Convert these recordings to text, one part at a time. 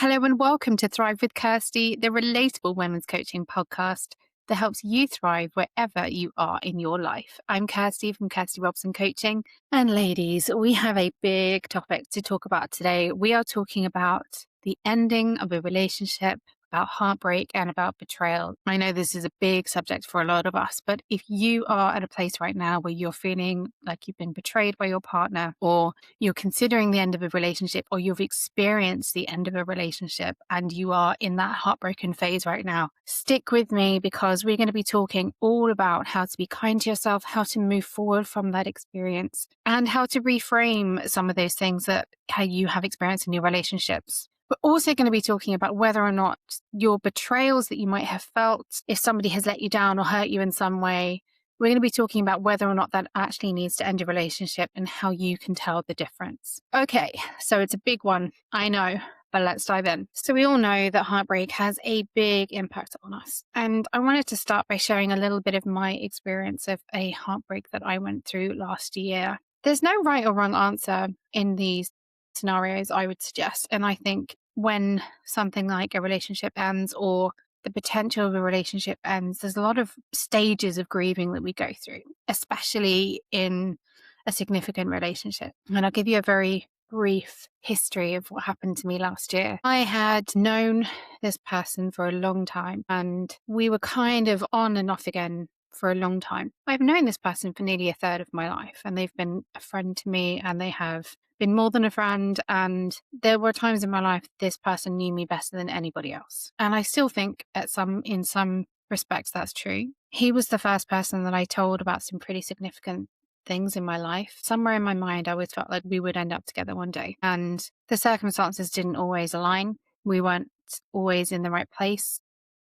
Hello and welcome to Thrive with Kirsty, the relatable women's coaching podcast that helps you thrive wherever you are in your life. I'm Kirsty from Kirsty Robson Coaching. And ladies, we have a big topic to talk about today. We are talking about the ending of a relationship, about heartbreak, and about betrayal. I know this is a big subject for a lot of us, but if you are at a place right now where you're feeling like you've been betrayed by your partner, or you're considering the end of a relationship, or you've experienced the end of a relationship and you are in that heartbroken phase right now, stick with me because we're going to be talking all about how to be kind to yourself, how to move forward from that experience, and how to reframe some of those things that how you have experienced in your relationships. We're also going to be talking about whether or not your betrayals that you might have felt, if somebody has let you down or hurt you in some way, we're going to be talking about whether or not that actually needs to end your relationship and how you can tell the difference. Okay, so it's a big one, I know, but let's dive in. So we all know that heartbreak has a big impact on us. And I wanted to start by sharing a little bit of my experience of a heartbreak that I went through last year. There's no right or wrong answer in these scenarios, I would suggest. And I think when something like a relationship ends or the potential of a relationship ends, there's a lot of stages of grieving that we go through, especially in a significant relationship. And I'll give you a very brief history of what happened to me last year. I had known this person for a long time and we were kind of on and off again for a long time. I've known this person for nearly a third of my life and they've been a friend to me and they have been more than a friend, and there were times in my life this person knew me better than anybody else. And I still think in some respects that's true. He was the first person that I told about some pretty significant things in my life. Somewhere in my mind, I always felt like we would end up together one day. And the circumstances didn't always align. We weren't always in the right place.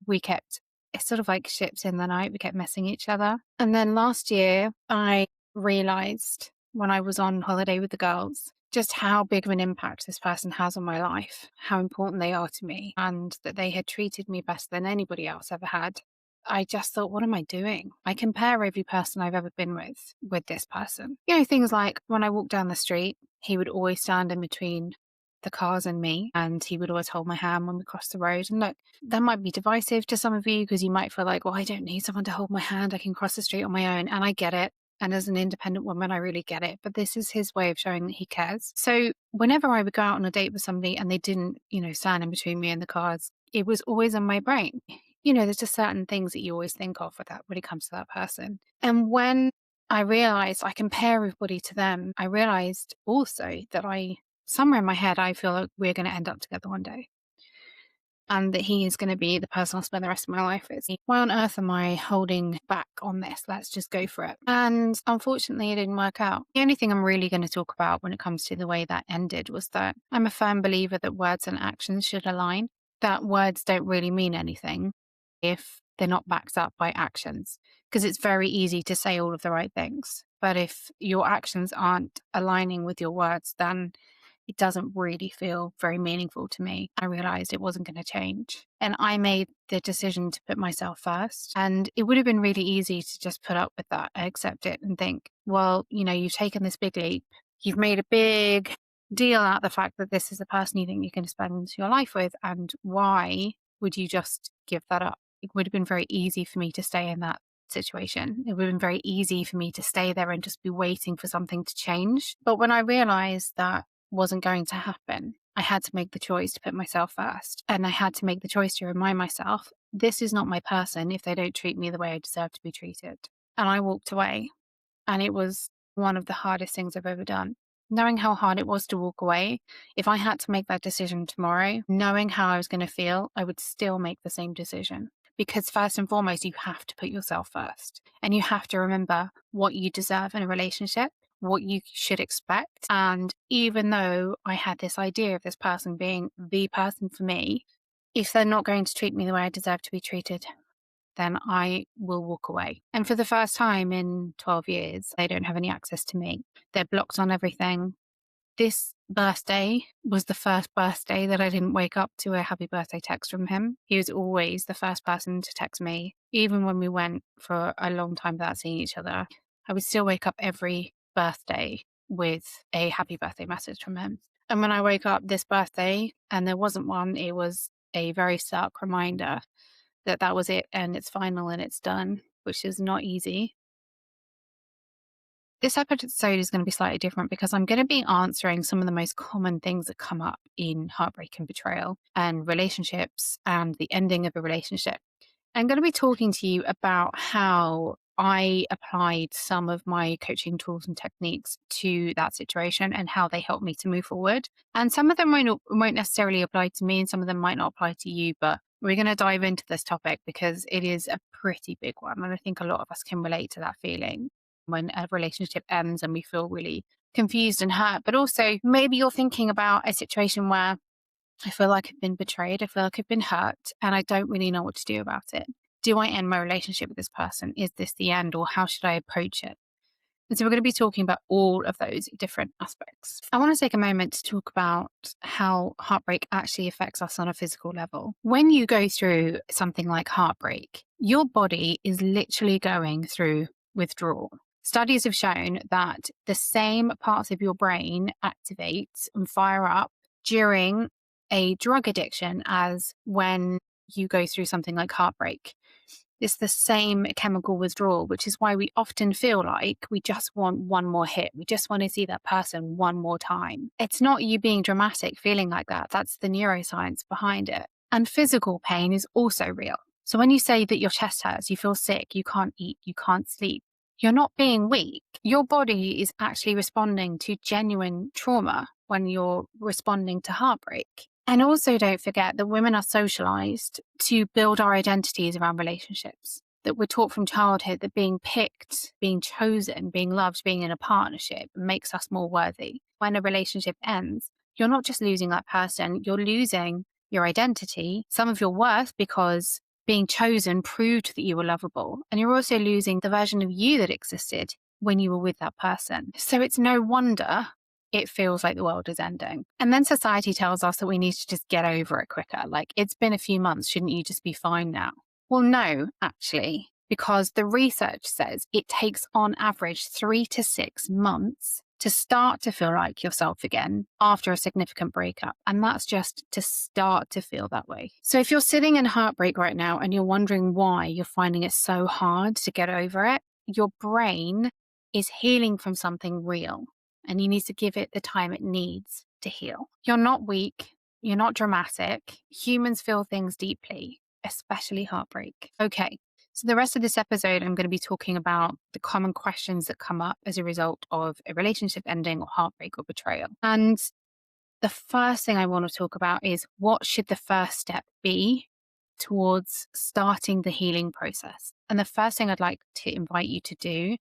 It's sort of like ships in the night. We kept missing each other. And then last year, I realized when I was on holiday with the girls, just how big of an impact this person has on my life, how important they are to me, and that they had treated me better than anybody else ever had. I just thought, what am I doing? I compare every person I've ever been with this person. Things like when I walk down the street, he would always stand in between the cars and me, and he would always hold my hand when we crossed the road. And look, that might be divisive to some of you because you might feel like, well, I don't need someone to hold my hand. I can cross the street on my own. And I get it. And as an independent woman, I really get it. But this is his way of showing that he cares. So whenever I would go out on a date with somebody and they didn't, stand in between me and the cars, it was always on my brain. There's just certain things that you always think of with that when it comes to that person. And when I realized I compare everybody to them, I realized also that somewhere in my head, I feel like we're going to end up together one day. And that he is going to be the person I'll spend the rest of my life with. Why on earth am I holding back on this? Let's just go for it. And unfortunately, it didn't work out. The only thing I'm really going to talk about when it comes to the way that ended was that I'm a firm believer that words and actions should align, that words don't really mean anything if they're not backed up by actions, because it's very easy to say all of the right things. But if your actions aren't aligning with your words, then it doesn't really feel very meaningful to me. I realized it wasn't going to change. And I made the decision to put myself first. And it would have been really easy to just put up with that, accept it, and think, well, you've taken this big leap. You've made a big deal out of the fact that this is the person you think you're going to spend your life with. And why would you just give that up? It would have been very easy for me to stay in that situation. It would have been very easy for me to stay there and just be waiting for something to change. But when I realized that wasn't going to happen, I had to make the choice to put myself first. And I had to make the choice to remind myself, this is not my person if they don't treat me the way I deserve to be treated. And I walked away. And it was one of the hardest things I've ever done. Knowing how hard it was to walk away, if I had to make that decision tomorrow, knowing how I was going to feel, I would still make the same decision. Because first and foremost, you have to put yourself first. And you have to remember what you deserve in a relationship, what you should expect. And even though I had this idea of this person being the person for me, if they're not going to treat me the way I deserve to be treated, then I will walk away. And for the first time in 12 years, they don't have any access to me. They're blocked on everything. This birthday was the first birthday that I didn't wake up to a happy birthday text from him. He was always the first person to text me. Even when we went for a long time without seeing each other, I would still wake up every birthday with a happy birthday message from him. And when I woke up this birthday and there wasn't one, it was a very stark reminder that that was it and it's final and it's done, which is not easy. This episode is going to be slightly different because I'm going to be answering some of the most common things that come up in heartbreak and betrayal and relationships and the ending of a relationship. I'm going to be talking to you about how I applied some of my coaching tools and techniques to that situation and how they helped me to move forward. And some of them won't necessarily apply to me and some of them might not apply to you, but we're going to dive into this topic because it is a pretty big one. And I think a lot of us can relate to that feeling when a relationship ends and we feel really confused and hurt. But also, maybe you're thinking about a situation where I feel like I've been betrayed. I feel like I've been hurt and I don't really know what to do about it. Do I end my relationship with this person? Is this the end, or how should I approach it? And so we're going to be talking about all of those different aspects. I want to take a moment to talk about how heartbreak actually affects us on a physical level. When you go through something like heartbreak, your body is literally going through withdrawal. Studies have shown that the same parts of your brain activate and fire up during a drug addiction as when you go through something like heartbreak. It's the same chemical withdrawal, which is why we often feel like we just want one more hit. We just want to see that person one more time. It's not you being dramatic feeling like that. That's the neuroscience behind it. And physical pain is also real. So when you say that your chest hurts, you feel sick, you can't eat, you can't sleep, you're not being weak. Your body is actually responding to genuine trauma when you're responding to heartbreak. And also don't forget that women are socialized to build our identities around relationships, that we're taught from childhood that being picked, being chosen, being loved, being in a partnership makes us more worthy. When a relationship ends, you're not just losing that person, you're losing your identity, some of your worth, because being chosen proved that you were lovable. And you're also losing the version of you that existed when you were with that person. So it's no wonder it feels like the world is ending. And then society tells us that we need to just get over it quicker. Like, it's been a few months, shouldn't you just be fine now? Well, no, actually, because the research says it takes on average 3 to 6 months to start to feel like yourself again after a significant breakup. And that's just to start to feel that way. So if you're sitting in heartbreak right now and you're wondering why you're finding it so hard to get over it, your brain is healing from something real. And you need to give it the time it needs to heal. You're not weak. You're not dramatic. Humans feel things deeply, especially heartbreak. Okay, so the rest of this episode, I'm going to be talking about the common questions that come up as a result of a relationship ending or heartbreak or betrayal. And the first thing I want to talk about is, what should the first step be towards starting the healing process? And the first thing I'd like to invite you to do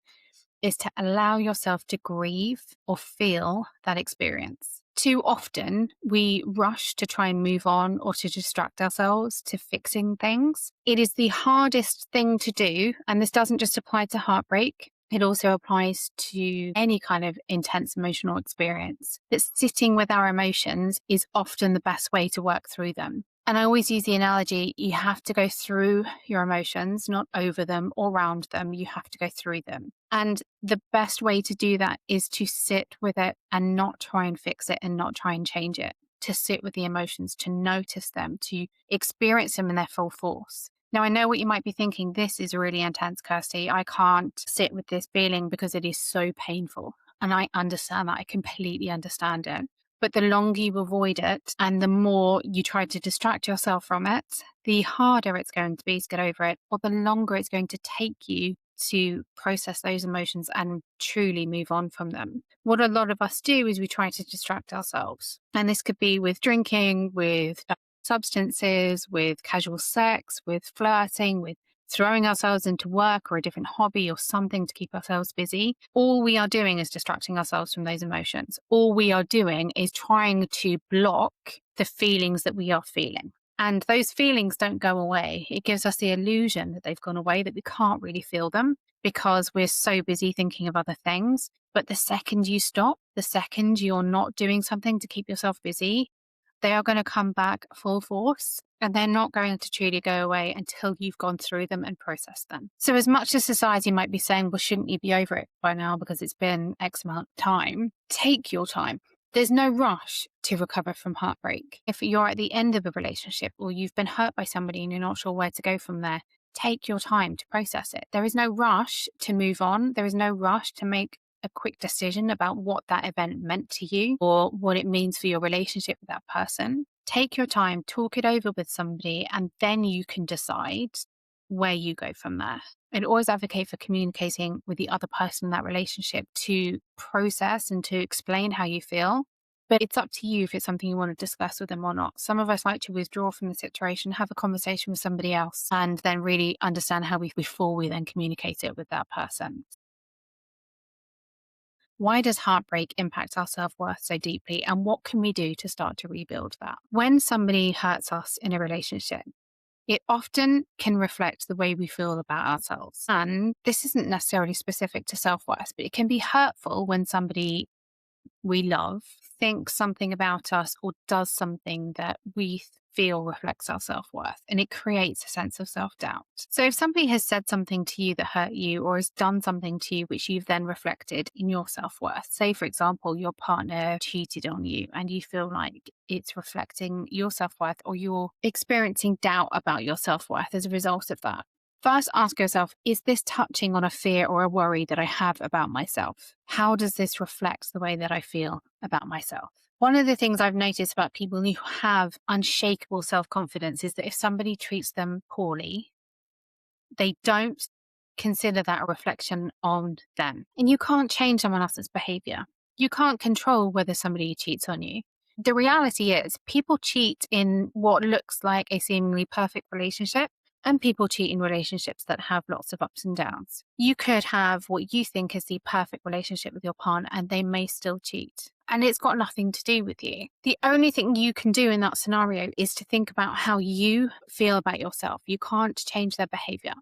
is to allow yourself to grieve or feel that experience. Too often, we rush to try and move on or to distract ourselves to fixing things. It is the hardest thing to do, and this doesn't just apply to heartbreak. It also applies to any kind of intense emotional experience. That sitting with our emotions is often the best way to work through them. And I always use the analogy, you have to go through your emotions, not over them or around them. You have to go through them. And the best way to do that is to sit with it and not try and fix it and not try and change it. To sit with the emotions, to notice them, to experience them in their full force. Now, I know what you might be thinking. This is really intense, Kirsty. I can't sit with this feeling because it is so painful. And I understand that. I completely understand it. But the longer you avoid it and the more you try to distract yourself from it, the harder it's going to be to get over it, or the longer it's going to take you to process those emotions and truly move on from them. What a lot of us do is we try to distract ourselves. And this could be with drinking, with substances, with casual sex, with flirting, with throwing ourselves into work or a different hobby or something to keep ourselves busy. All we are doing is distracting ourselves from those emotions. All we are doing is trying to block the feelings that we are feeling. And those feelings don't go away. It gives us the illusion that they've gone away, that we can't really feel them because we're so busy thinking of other things. But the second you stop, the second you're not doing something to keep yourself busy, they are going to come back full force, and they're not going to truly go away until you've gone through them and processed them. So as much as society might be saying, well, shouldn't you be over it by now because it's been X amount of time? Take your time. There's no rush to recover from heartbreak. If you're at the end of a relationship or you've been hurt by somebody and you're not sure where to go from there, take your time to process it. There is no rush to move on. There is no rush to make a quick decision about what that event meant to you or what it means for your relationship with that person. Take your time, talk it over with somebody, and then you can decide where you go from there. I'd always advocate for communicating with the other person in that relationship to process and to explain how you feel. But it's up to you if it's something you want to discuss with them or not. Some of us like to withdraw from the situation, have a conversation with somebody else, and then really understand how before we then communicate it with that person. Why does heartbreak impact our self-worth so deeply? And what can we do to start to rebuild that? When somebody hurts us in a relationship, it often can reflect the way we feel about ourselves. And this isn't necessarily specific to self-worth, but it can be hurtful when somebody we love thinks something about us or does something that we feel reflects our self-worth, and it creates a sense of self-doubt. So if somebody has said something to you that hurt you or has done something to you which you've then reflected in your self-worth, say for example your partner cheated on you and you feel like it's reflecting your self-worth or you're experiencing doubt about your self-worth as a result of that, first ask yourself, is this touching on a fear or a worry that I have about myself? How does this reflect the way that I feel about myself? One of the things I've noticed about people who have unshakable self-confidence is that if somebody treats them poorly, they don't consider that a reflection on them. And you can't change someone else's behavior. You can't control whether somebody cheats on you. The reality is people cheat in what looks like a seemingly perfect relationship, and people cheat in relationships that have lots of ups and downs. You could have what you think is the perfect relationship with your partner and they may still cheat. And it's got nothing to do with you. The only thing you can do in that scenario is to think about how you feel about yourself. You can't change their behavior.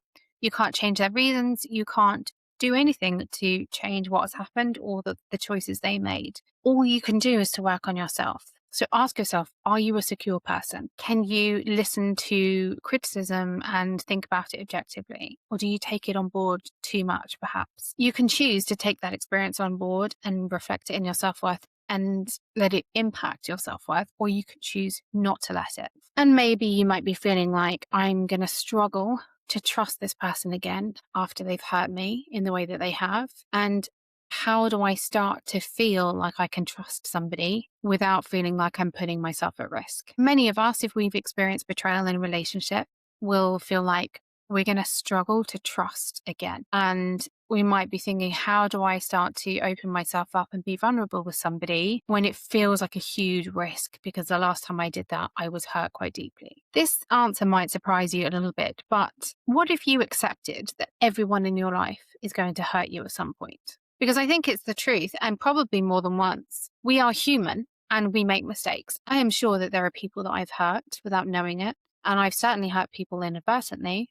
You can't change their reasons. You can't do anything to change what has happened or the choices they made. All you can do is to work on yourself. So ask yourself, are you a secure person? Can you listen to criticism and think about it objectively? Or do you take it on board too much, perhaps? You can choose to take that experience on board and reflect it in your self-worth and let it impact your self-worth, or you could choose not to let it. And maybe you might be feeling like, I'm going to struggle to trust this person again after they've hurt me in the way that they have. And how do I start to feel like I can trust somebody without feeling like I'm putting myself at risk? Many of us, if we've experienced betrayal in a relationship, will feel like we're going to struggle to trust again. And we might be thinking, how do I start to open myself up and be vulnerable with somebody when it feels like a huge risk? Because the last time I did that, I was hurt quite deeply. This answer might surprise you a little bit, but what if you accepted that everyone in your life is going to hurt you at some point? Because I think it's the truth, and probably more than once. We are human and we make mistakes. I am sure that there are people that I've hurt without knowing it, and I've certainly hurt people inadvertently.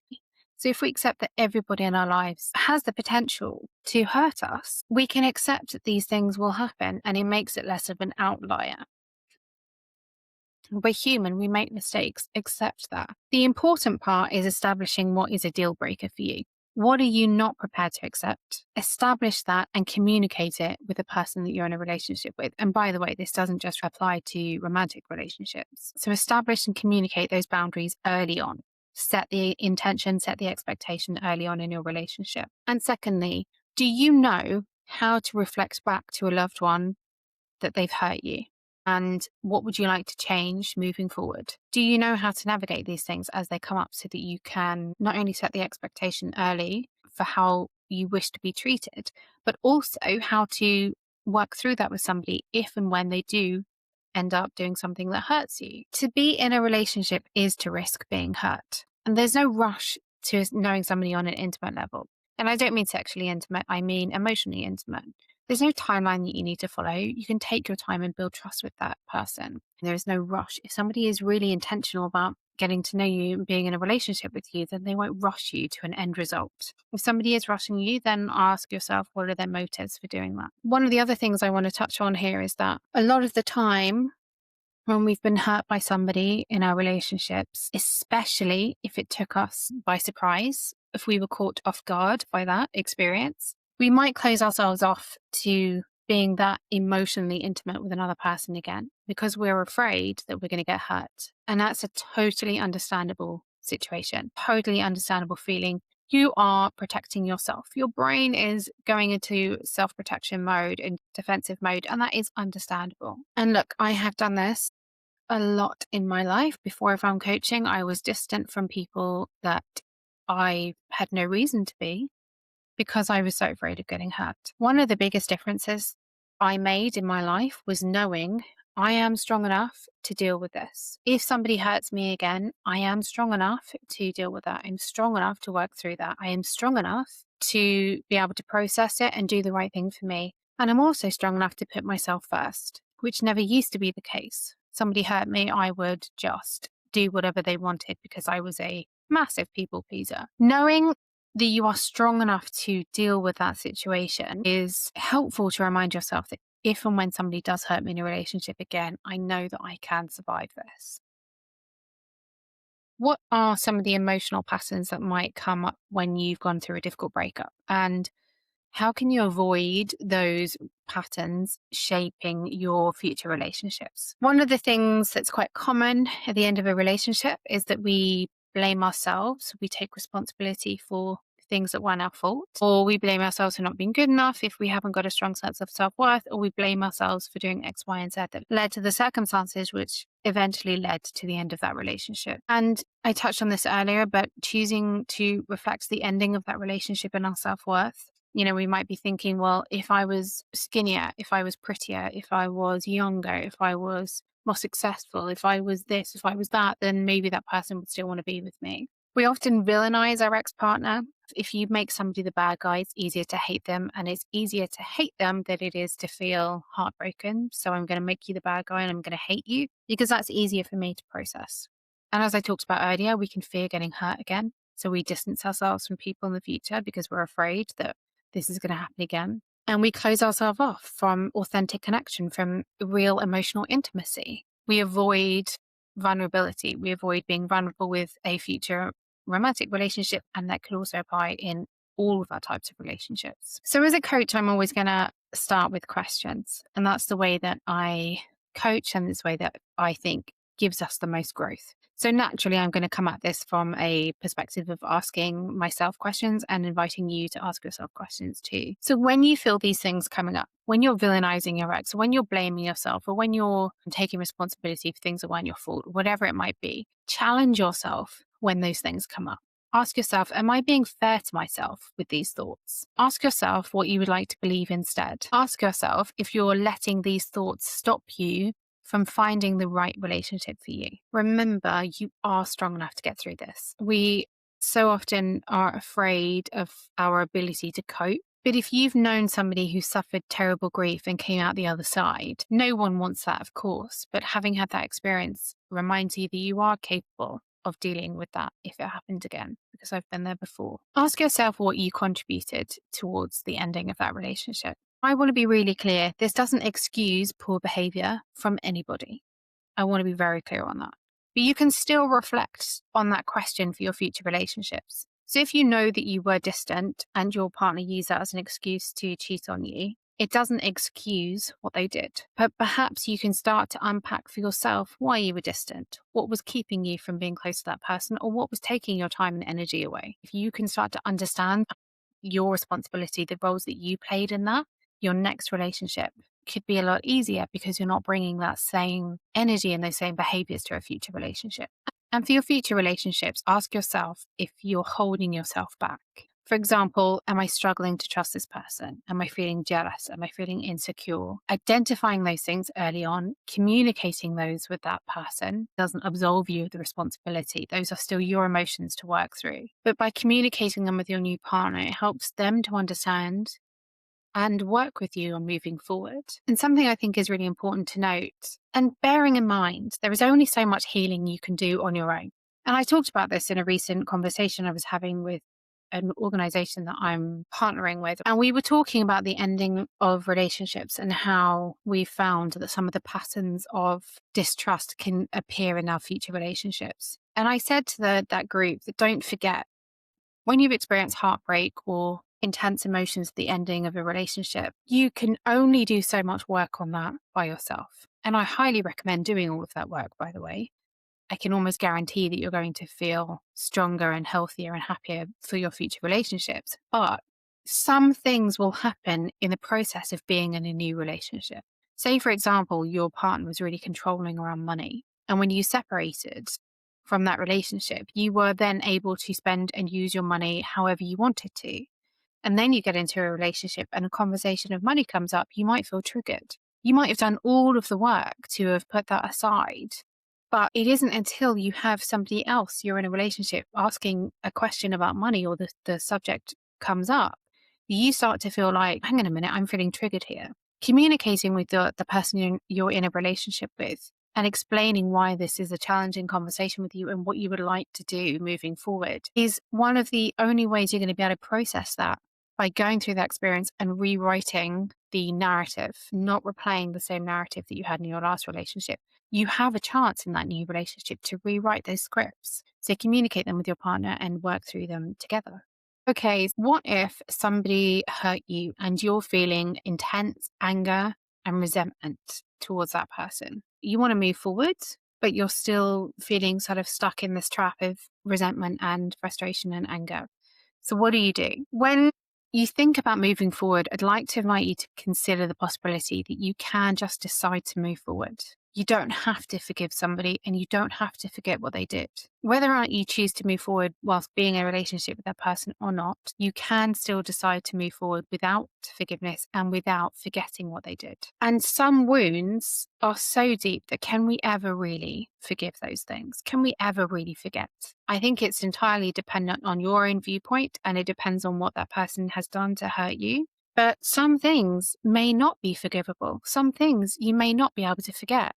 So if we accept that everybody in our lives has the potential to hurt us, we can accept that these things will happen, and it makes it less of an outlier. We're human, we make mistakes, accept that. The important part is establishing what is a deal breaker for you. What are you not prepared to accept? Establish that and communicate it with the person that you're in a relationship with. And by the way, this doesn't just apply to romantic relationships. So establish and communicate those boundaries early on. Set the intention, set the expectation early on in your relationship. And secondly, do you know how to reflect back to a loved one that they've hurt you? And what would you like to change moving forward? Do you know how to navigate these things as they come up so that you can not only set the expectation early for how you wish to be treated, but also how to work through that with somebody if and when they do end up doing something that hurts you? To be in a relationship is to risk being hurt. And there's no rush to knowing somebody on an intimate level. And I don't mean sexually intimate, I mean emotionally intimate. There's no timeline that you need to follow. You can take your time and build trust with that person. There is no rush. If somebody is really intentional about getting to know you and being in a relationship with you, then they won't rush you to an end result. If somebody is rushing you, then ask yourself, what are their motives for doing that? One of the other things I want to touch on here is that a lot of the time, when we've been hurt by somebody in our relationships, especially if it took us by surprise, if we were caught off guard by that experience, we might close ourselves off to being that emotionally intimate with another person again because we're afraid that we're going to get hurt. And that's a totally understandable situation, totally understandable feeling. You are protecting yourself. Your brain is going into self-protection mode and defensive mode, and that is understandable. And look, I have done this a lot in my life. Before I found coaching, I was distant from people that I had no reason to be because I was so afraid of getting hurt. One of the biggest differences I made in my life was knowing I am strong enough to deal with this. If somebody hurts me again, I am strong enough to deal with that. I'm strong enough to work through that. I am strong enough to be able to process it and do the right thing for me. And I'm also strong enough to put myself first, which never used to be the case. Somebody hurt me, I would just do whatever they wanted because I was a massive people pleaser. Knowing that you are strong enough to deal with that situation is helpful to remind yourself that if and when somebody does hurt me in a relationship again, I know that I can survive this. What are some of the emotional patterns that might come up when you've gone through a difficult breakup? And how can you avoid those patterns shaping your future relationships? One of the things that's quite common at the end of a relationship is that we blame ourselves. We take responsibility for things that weren't our fault, or we blame ourselves for not being good enough if we haven't got a strong sense of self-worth, or we blame ourselves for doing X, Y, and Z that led to the circumstances which eventually led to the end of that relationship. And I touched on this earlier, but choosing to reflect the ending of that relationship in our self-worth. We might be thinking, well, if I was skinnier, if I was prettier, if I was younger, if I was more successful, if I was this, if I was that, then maybe that person would still want to be with me. We often villainize our ex-partner. If you make somebody the bad guy, it's easier to hate them, and it's easier to hate them than it is to feel heartbroken. So I'm going to make you the bad guy and I'm going to hate you because that's easier for me to process. And as I talked about earlier, we can fear getting hurt again. So we distance ourselves from people in the future because we're afraid that this is going to happen again. And we close ourselves off from authentic connection, from real emotional intimacy. We avoid vulnerability. We avoid being vulnerable with a future romantic relationship. And that could also apply in all of our types of relationships. So as a coach, I'm always going to start with questions. And that's the way that I coach, and this way that I think gives us the most growth. So naturally, I'm going to come at this from a perspective of asking myself questions and inviting you to ask yourself questions too. So when you feel these things coming up, when you're villainizing your ex, or when you're blaming yourself, or when you're taking responsibility for things that weren't your fault, whatever it might be, challenge yourself when those things come up. Ask yourself, am I being fair to myself with these thoughts? Ask yourself what you would like to believe instead. Ask yourself if you're letting these thoughts stop you from finding the right relationship for you. Remember, you are strong enough to get through this. We so often are afraid of our ability to cope. But if you've known somebody who suffered terrible grief and came out the other side, no one wants that, of course. But having had that experience reminds you that you are capable of dealing with that if it happened again, because I've been there before. Ask yourself what you contributed towards the ending of that relationship. I want to be really clear. This doesn't excuse poor behavior from anybody. I want to be very clear on that. But you can still reflect on that question for your future relationships. So if you know that you were distant and your partner used that as an excuse to cheat on you, it doesn't excuse what they did. But perhaps you can start to unpack for yourself why you were distant, what was keeping you from being close to that person, or what was taking your time and energy away. If you can start to understand your responsibility, the roles that you played in that, your next relationship could be a lot easier because you're not bringing that same energy and those same behaviors to a future relationship. And for your future relationships, ask yourself if you're holding yourself back. For example, am I struggling to trust this person? Am I feeling jealous? Am I feeling insecure? Identifying those things early on, communicating those with that person doesn't absolve you of the responsibility. Those are still your emotions to work through. But by communicating them with your new partner, it helps them to understand and work with you on moving forward. And something I think is really important to note, and bearing in mind, there is only so much healing you can do on your own. And I talked about this in a recent conversation I was having with an organization that I'm partnering with. And we were talking about the ending of relationships and how we found that some of the patterns of distrust can appear in our future relationships. And I said to that group that don't forget, when you've experienced heartbreak or intense emotions at the ending of a relationship, you can only do so much work on that by yourself. And I highly recommend doing all of that work, by the way. I can almost guarantee that you're going to feel stronger and healthier and happier for your future relationships. But some things will happen in the process of being in a new relationship. Say, for example, your partner was really controlling around money. And when you separated from that relationship, you were then able to spend and use your money however you wanted to. And then you get into a relationship and a conversation of money comes up, you might feel triggered. You might have done all of the work to have put that aside. But it isn't until you have somebody else you're in a relationship asking a question about money, or the subject comes up, you start to feel like, hang on a minute, I'm feeling triggered here. Communicating with the person you're in a relationship with and explaining why this is a challenging conversation with you and what you would like to do moving forward is one of the only ways you're going to be able to process that, by going through that experience and rewriting the narrative, not replaying the same narrative that you had in your last relationship. You have a chance in that new relationship to rewrite those scripts. So communicate them with your partner and work through them together. Okay, what if somebody hurt you and you're feeling intense anger and resentment towards that person? You want to move forward, but you're still feeling sort of stuck in this trap of resentment and frustration and anger. So what do? When you think about moving forward, I'd like to invite you to consider the possibility that you can just decide to move forward. You don't have to forgive somebody and you don't have to forget what they did. Whether or not you choose to move forward whilst being in a relationship with that person or not, you can still decide to move forward without forgiveness and without forgetting what they did. And some wounds are so deep that can we ever really forgive those things? Can we ever really forget? I think it's entirely dependent on your own viewpoint, and it depends on what that person has done to hurt you. But some things may not be forgivable. Some things you may not be able to forget.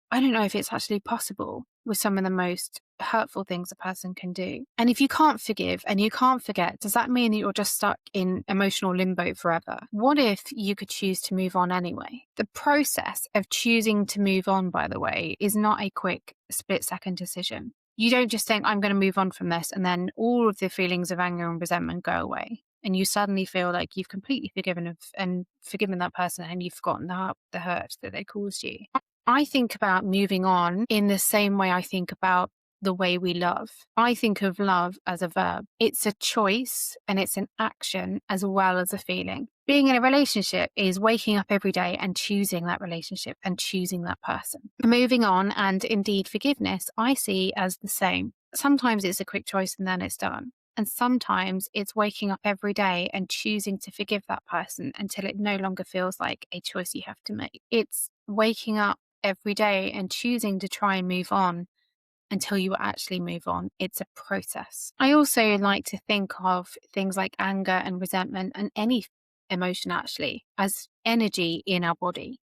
I don't know if it's actually possible with some of the most hurtful things a person can do. And if you can't forgive and you can't forget, does that mean that you're just stuck in emotional limbo forever? What if you could choose to move on anyway? The process of choosing to move on, by the way, is not a quick split-second decision. You don't just think, I'm going to move on from this, and then all of the feelings of anger and resentment go away. And you suddenly feel like you've completely forgiven that person, and you've forgotten the hurt that they caused you. I think about moving on in the same way I think about the way we love. I think of love as a verb. It's a choice and it's an action as well as a feeling. Being in a relationship is waking up every day and choosing that relationship and choosing that person. Moving on, and indeed forgiveness, I see as the same. Sometimes it's a quick choice and then it's done. And sometimes it's waking up every day and choosing to forgive that person until it no longer feels like a choice you have to make. It's waking up every day and choosing to try and move on until you actually move on. It's a process. I also like to think of things like anger and resentment and any emotion actually as energy in our body.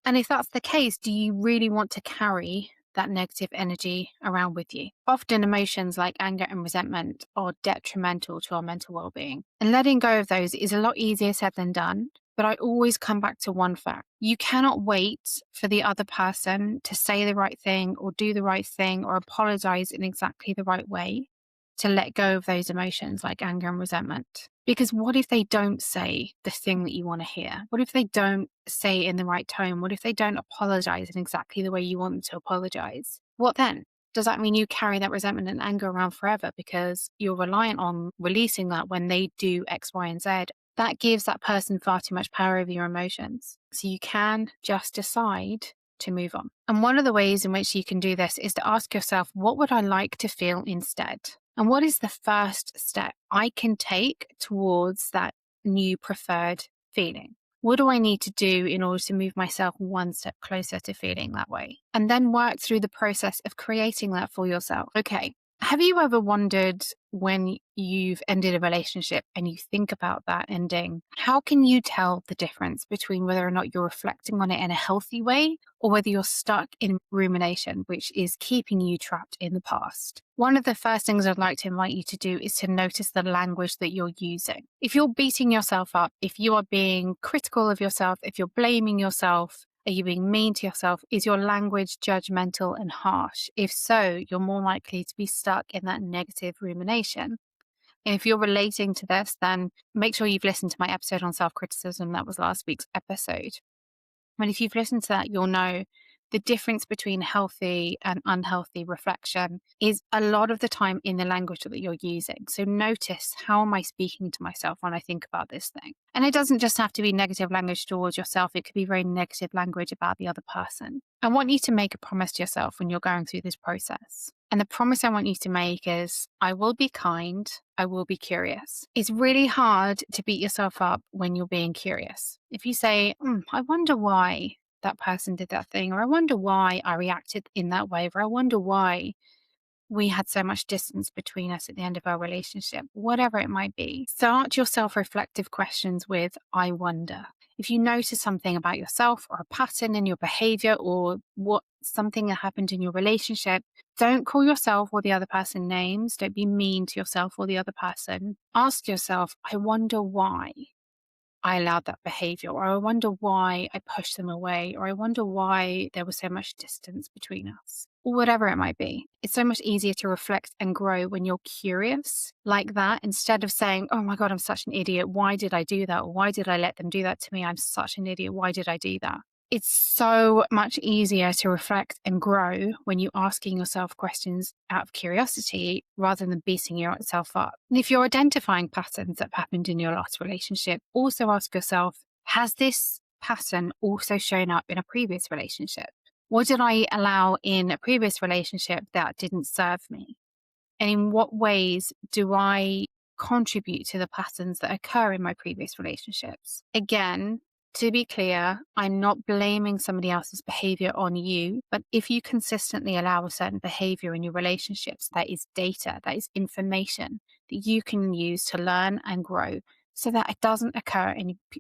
And if that's the case, do you really want to carry that negative energy around with you? Often emotions like anger and resentment are detrimental to our mental well-being. And letting go of those is a lot easier said than done. But I always come back to one fact. You cannot wait for the other person to say the right thing or do the right thing or apologize in exactly the right way to let go of those emotions like anger and resentment. Because what if they don't say the thing that you want to hear? What if they don't say it in the right tone? What if they don't apologize in exactly the way you want them to apologize? What then? Does that mean you carry that resentment and anger around forever because you're reliant on releasing that when they do X, Y, and Z? That gives that person far too much power over your emotions. So you can just decide to move on. And one of the ways in which you can do this is to ask yourself, what would I like to feel instead? And what is the first step I can take towards that new preferred feeling? What do I need to do in order to move myself one step closer to feeling that way? And then work through the process of creating that for yourself. Okay. Have you ever wondered, when you've ended a relationship and you think about that ending, how can you tell the difference between whether or not you're reflecting on it in a healthy way or whether you're stuck in rumination, which is keeping you trapped in the past? One of the first things I'd like to invite you to do is to notice the language that you're using. If you're beating yourself up, if you are being critical of yourself, if you're blaming yourself, are you being mean to yourself? Is your language judgmental and harsh? If so, you're more likely to be stuck in that negative rumination. And if you're relating to this, then make sure you've listened to my episode on self-criticism. That was last week's episode. And if you've listened to that, you'll know the difference between healthy and unhealthy reflection is a lot of the time in the language that you're using. So notice, how am I speaking to myself when I think about this thing? And it doesn't just have to be negative language towards yourself. It could be very negative language about the other person. I want you to make a promise to yourself when you're going through this process. And the promise I want you to make is, I will be kind, I will be curious. It's really hard to beat yourself up when you're being curious. If you say, I wonder why that person did that thing, or I wonder why I reacted in that way, or I wonder why we had so much distance between us at the end of our relationship, whatever it might be. Start your self-reflective questions with, I wonder. If you notice something about yourself or a pattern in your behavior or something that happened in your relationship, don't call yourself or the other person names. Don't be mean to yourself or the other person. Ask yourself, I wonder why I allowed that behavior, or I wonder why I pushed them away, or I wonder why there was so much distance between us, or whatever it might be. It's so much easier to reflect and grow when you're curious like that, instead of saying, oh my God, I'm such an idiot. Why did I do that? Or why did I let them do that to me? I'm such an idiot. Why did I do that? It's so much easier to reflect and grow when you're asking yourself questions out of curiosity rather than beating yourself up. And if you're identifying patterns that happened in your last relationship, also ask yourself, has this pattern also shown up in a previous relationship? What did I allow in a previous relationship that didn't serve me? And in what ways do I contribute to the patterns that occur in my previous relationships? Again, to be clear, I'm not blaming somebody else's behavior on you, but if you consistently allow a certain behavior in your relationships, that is data, that is information that you can use to learn and grow so that it doesn't occur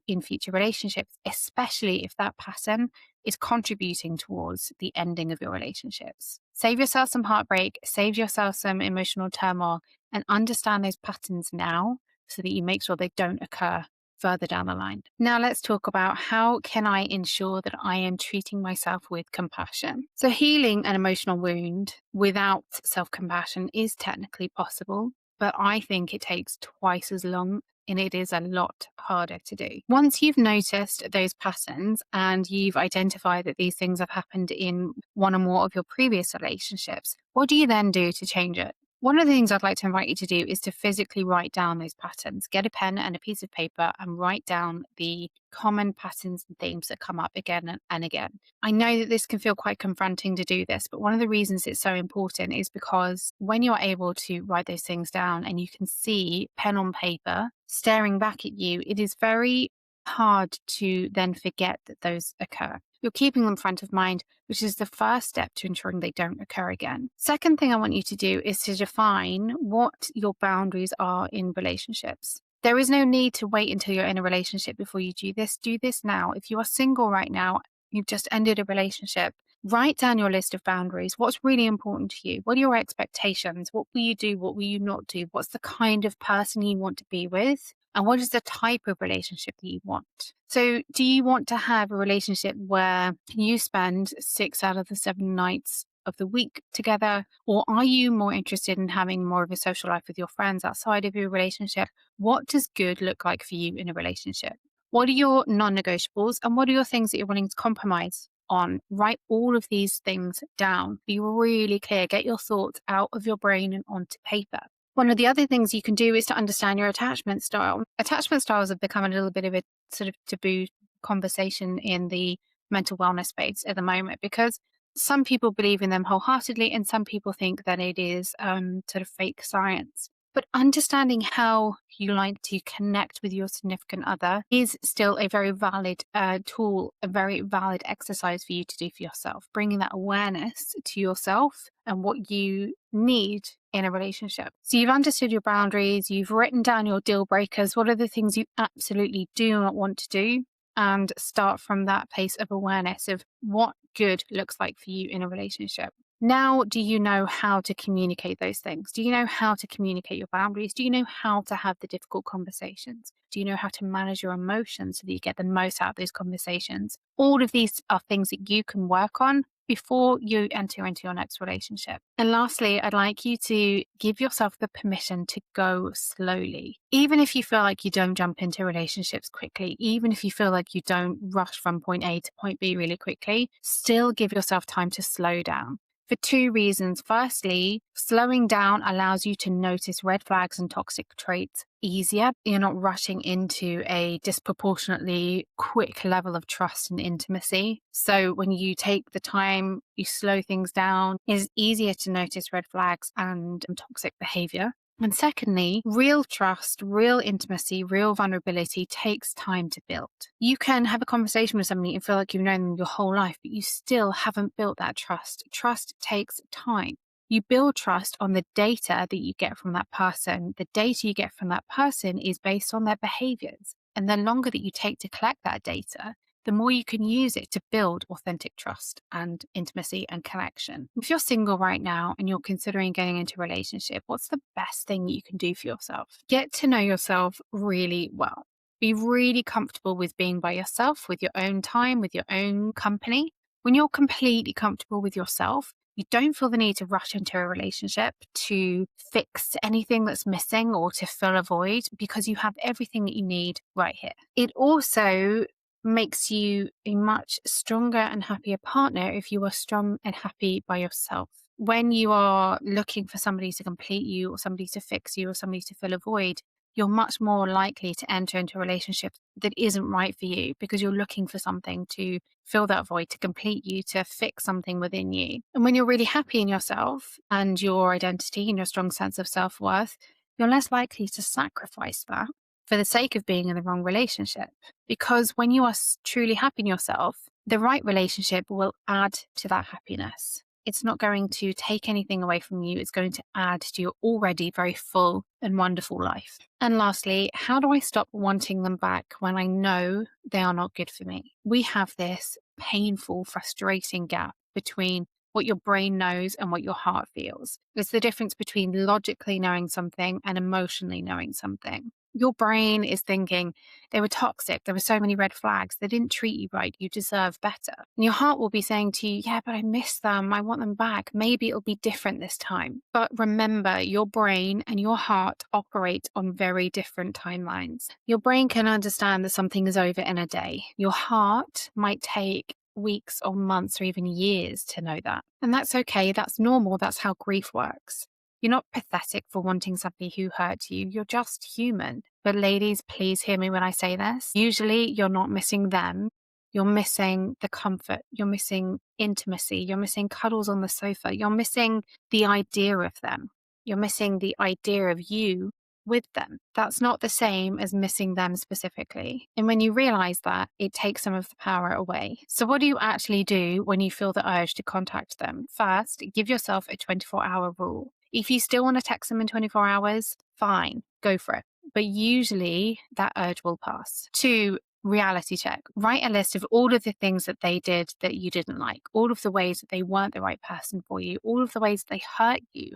in future relationships, especially if that pattern is contributing towards the ending of your relationships. Save yourself some heartbreak, save yourself some emotional turmoil, and understand those patterns now so that you make sure they don't occur further down the line. Now let's talk about, how can I ensure that I am treating myself with compassion? So healing an emotional wound without self-compassion is technically possible, but I think it takes twice as long and it is a lot harder to do. Once you've noticed those patterns and you've identified that these things have happened in one or more of your previous relationships, what do you then do to change it? One of the things I'd like to invite you to do is to physically write down those patterns. Get a pen and a piece of paper and write down the common patterns and themes that come up again and again. I know that this can feel quite confronting to do this, but one of the reasons it's so important is because when you're able to write those things down and you can see pen on paper staring back at you, it is very hard to then forget that those occur. You're keeping them front of mind, which is the first step to ensuring they don't occur again. Second thing I want you to do is to define what your boundaries are in relationships. There is no need to wait until you're in a relationship before you do this. Do this now. If you are single right now, you've just ended a relationship, write down your list of boundaries. What's really important to you? What are your expectations? What will you do? What will you not do? What's the kind of person you want to be with? And what is the type of relationship that you want? So do you want to have a relationship where you spend 6 out of the 7 nights of the week together? Or are you more interested in having more of a social life with your friends outside of your relationship? What does good look like for you in a relationship? What are your non-negotiables and what are your things that you're willing to compromise on? Write all of these things down. Be really clear. Get your thoughts out of your brain and onto paper. One of the other things you can do is to understand your attachment style. Attachment styles have become a little bit of a sort of taboo conversation in the mental wellness space at the moment, because some people believe in them wholeheartedly and some people think that it is sort of fake science. But understanding how you like to connect with your significant other is still a very valid tool, a very valid exercise for you to do for yourself, bringing that awareness to yourself and what you need in a relationship. So you've understood your boundaries, you've written down your deal breakers, what are the things you absolutely do not want to do, and start from that place of awareness of what good looks like for you in a relationship. Now, do you know how to communicate those things? Do you know how to communicate your boundaries? Do you know how to have the difficult conversations? Do you know how to manage your emotions so that you get the most out of those conversations? All of these are things that you can work on before you enter into your next relationship. And lastly, I'd like you to give yourself the permission to go slowly. Even if you feel like you don't jump into relationships quickly, even if you feel like you don't rush from point A to point B really quickly, still give yourself time to slow down. For two reasons. Firstly, slowing down allows you to notice red flags and toxic traits easier. You're not rushing into a disproportionately quick level of trust and intimacy. So when you take the time, you slow things down, it's easier to notice red flags and toxic behavior. And secondly, real trust, real intimacy, real vulnerability takes time to build. You can have a conversation with somebody and feel like you've known them your whole life, but you still haven't built that trust. Trust takes time. You build trust on the data that you get from that person. The data you get from that person is based on their behaviors. And the longer that you take to collect that data, the more you can use it to build authentic trust and intimacy and connection. If you're single right now and you're considering getting into a relationship, what's the best thing you can do for yourself? Get to know yourself really well. Be really comfortable with being by yourself, with your own time, with your own company. When you're completely comfortable with yourself, you don't feel the need to rush into a relationship to fix anything that's missing or to fill a void, because you have everything that you need right here. It also makes you a much stronger and happier partner if you are strong and happy by yourself. When you are looking for somebody to complete you or somebody to fix you or somebody to fill a void, you're much more likely to enter into a relationship that isn't right for you, because you're looking for something to fill that void, to complete you, to fix something within you. And when you're really happy in yourself and your identity and your strong sense of self-worth, you're less likely to sacrifice that for the sake of being in the wrong relationship. Because when you are truly happy in yourself, the right relationship will add to that happiness. It's not going to take anything away from you. It's going to add to your already very full and wonderful life. And lastly, how do I stop wanting them back when I know they are not good for me? We have this painful, frustrating gap between what your brain knows and what your heart feels. It's the difference between logically knowing something and emotionally knowing something. Your brain is thinking, they were toxic, there were so many red flags, they didn't treat you right, you deserve better. And your heart will be saying to you, yeah, but I miss them, I want them back, maybe it'll be different this time. But remember, your brain and your heart operate on very different timelines. Your brain can understand that something is over in a day. Your heart might take weeks or months or even years to know that. And that's okay, that's normal, that's how grief works. You're not pathetic for wanting somebody who hurt you. You're just human. But ladies, please hear me when I say this. Usually you're not missing them. You're missing the comfort. You're missing intimacy. You're missing cuddles on the sofa. You're missing the idea of them. You're missing the idea of you with them. That's not the same as missing them specifically. And when you realize that, it takes some of the power away. So what do you actually do when you feel the urge to contact them? First, give yourself a 24-hour rule. If you still want to text them in 24 hours, fine, go for it. But usually that urge will pass. 2, reality check. Write a list of all of the things that they did that you didn't like, all of the ways that they weren't the right person for you, all of the ways that they hurt you.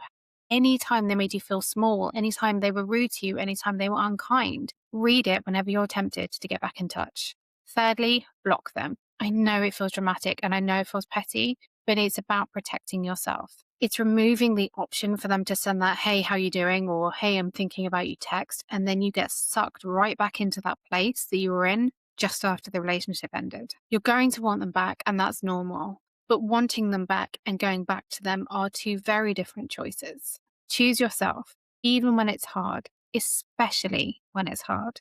Anytime they made you feel small, anytime they were rude to you, anytime they were unkind, read it whenever you're tempted to get back in touch. Thirdly, block them. I know it feels dramatic and I know it feels petty, but it's about protecting yourself. It's removing the option for them to send that, hey, how you doing? Or, hey, I'm thinking about you text. And then you get sucked right back into that place that you were in just after the relationship ended. You're going to want them back, and that's normal. But wanting them back and going back to them are two very different choices. Choose yourself, even when it's hard, especially when it's hard.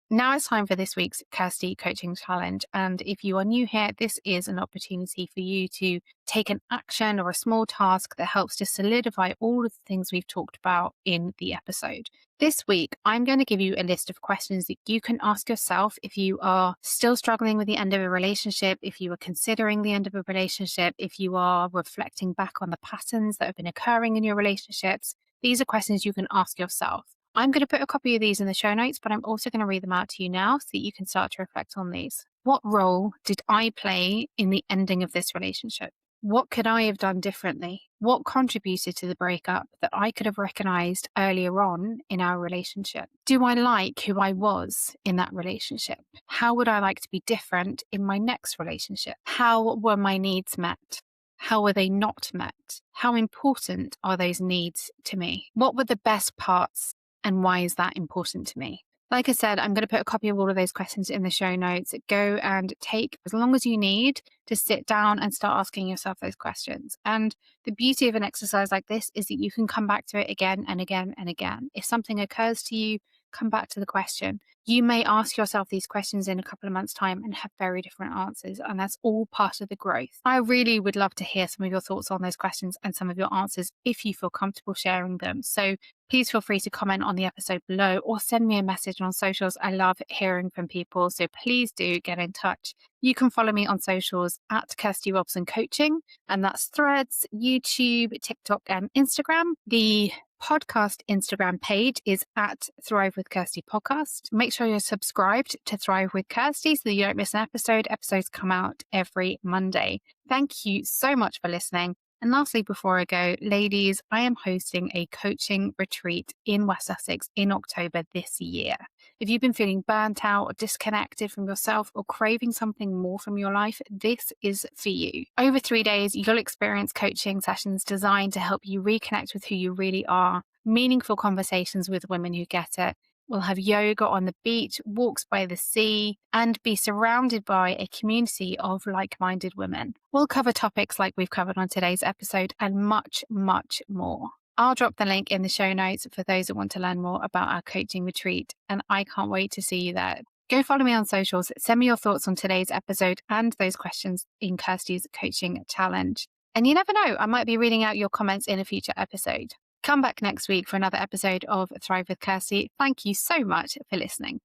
Now it's time for this week's Kirsty Coaching Challenge. And if you are new here, this is an opportunity for you to take an action or a small task that helps to solidify all of the things we've talked about in the episode. This week, I'm going to give you a list of questions that you can ask yourself if you are still struggling with the end of a relationship, if you are considering the end of a relationship, if you are reflecting back on the patterns that have been occurring in your relationships. These are questions you can ask yourself. I'm going to put a copy of these in the show notes, but I'm also going to read them out to you now so that you can start to reflect on these. What role did I play in the ending of this relationship? What could I have done differently? What contributed to the breakup that I could have recognized earlier on in our relationship? Do I like who I was in that relationship? How would I like to be different in my next relationship? How were my needs met? How were they not met? How important are those needs to me? What were the best parts and why is that important to me? Like I said, I'm going to put a copy of all of those questions in the show notes. Go and take as long as you need to sit down and start asking yourself those questions. And the beauty of an exercise like this is that you can come back to it again and again and again. If something occurs to you, come back to the question. You may ask yourself these questions in a couple of months' time and have very different answers, and that's all part of the growth. I really would love to hear some of your thoughts on those questions and some of your answers if you feel comfortable sharing them. So please feel free to comment on the episode below or send me a message on socials. I love hearing from people, so please do get in touch. You can follow me on socials at Kirsty Robson Coaching, and that's Threads, YouTube, TikTok, and Instagram. The podcast Instagram page is at Thrive with Kirsty Podcast. Make sure you're subscribed to Thrive with Kirsty so that you don't miss an episode. Episodes come out every Monday. Thank you so much for listening. And lastly, before I go, ladies, I am hosting a coaching retreat in West Sussex in October this year. If you've been feeling burnt out or disconnected from yourself or craving something more from your life, this is for you. Over 3 days, you'll experience coaching sessions designed to help you reconnect with who you really are, meaningful conversations with women who get it. We'll have yoga on the beach, walks by the sea, and be surrounded by a community of like-minded women. We'll cover topics like we've covered on today's episode and much, much more. I'll drop the link in the show notes for those that want to learn more about our coaching retreat, and I can't wait to see you there. Go follow me on socials, send me your thoughts on today's episode and those questions in Kirsty's coaching challenge. And you never know, I might be reading out your comments in a future episode. Come back next week for another episode of Thrive with Kirsty. Thank you so much for listening.